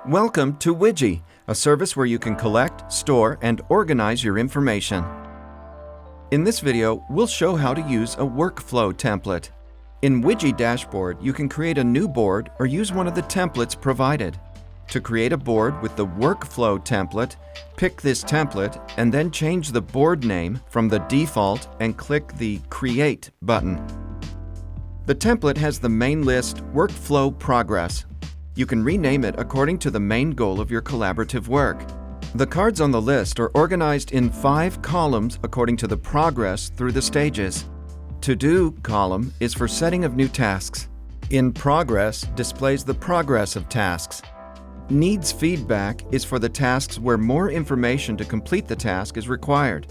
Welcome to Weje, a service where you can collect, store, and organize your information. In this video, we'll show how to use a workflow template. In Weje Dashboard, you can create a new board or use one of the templates provided. To create a board with the workflow template, pick this template and then change the board name from the default and click the Create button. The template has the main list Workflow Progress. You can rename it according to the main goal of your collaborative work. The cards on the list are organized in 5 columns according to the progress through the stages. To-Do column is for setting of new tasks. In Progress displays the progress of tasks. Needs Feedback is for the tasks where more information to complete the task is required.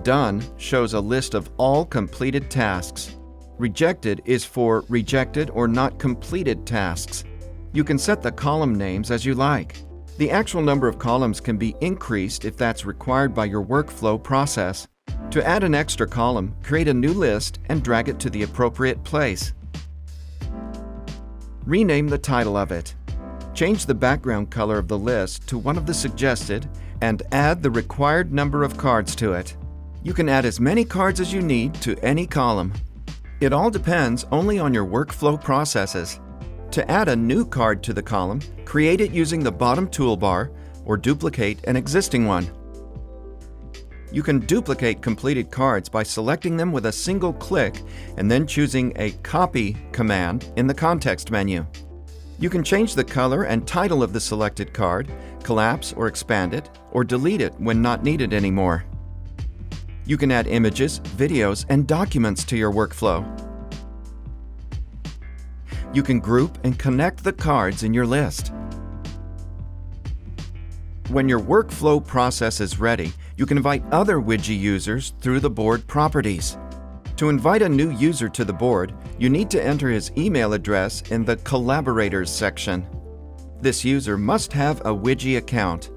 Done shows a list of all completed tasks. Rejected is for rejected or not completed tasks. You can set the column names as you like. The actual number of columns can be increased if that's required by your workflow process. To add an extra column, create a new list and drag it to the appropriate place. Rename the title of it. Change the background color of the list to one of the suggested and add the required number of cards to it. You can add as many cards as you need to any column. It all depends only on your workflow processes. To add a new card to the column, create it using the bottom toolbar or duplicate an existing one. You can duplicate completed cards by selecting them with a single click and then choosing a Copy command in the context menu. You can change the color and title of the selected card, collapse or expand it, or delete it when not needed anymore. You can add images, videos, and documents to your workflow. You can group and connect the cards in your list. When your workflow process is ready, you can invite other Weje users through the board properties. To invite a new user to the board, you need to enter his email address in the Collaborators section. This user must have a Weje account.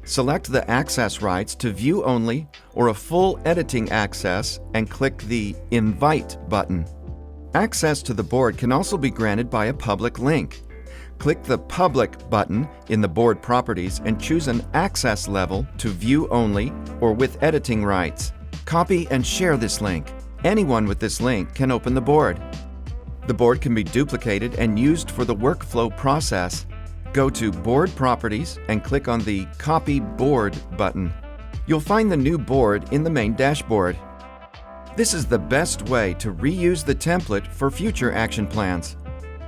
Select the access rights to view only or a full editing access and click the Invite button. Access to the board can also be granted by a public link. Click the Public button in the board properties and choose an access level to view only or with editing rights. Copy and share this link. Anyone with this link can open the board. The board can be duplicated and used for the workflow process. Go to Board Properties and click on the Copy Board button. You'll find the new board in the main dashboard. This is the best way to reuse the template for future action plans.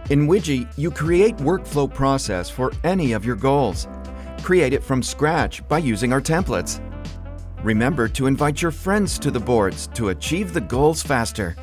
In Weje, you create workflow process for any of your goals. Create it from scratch by using our templates. Remember to invite your friends to the boards to achieve the goals faster.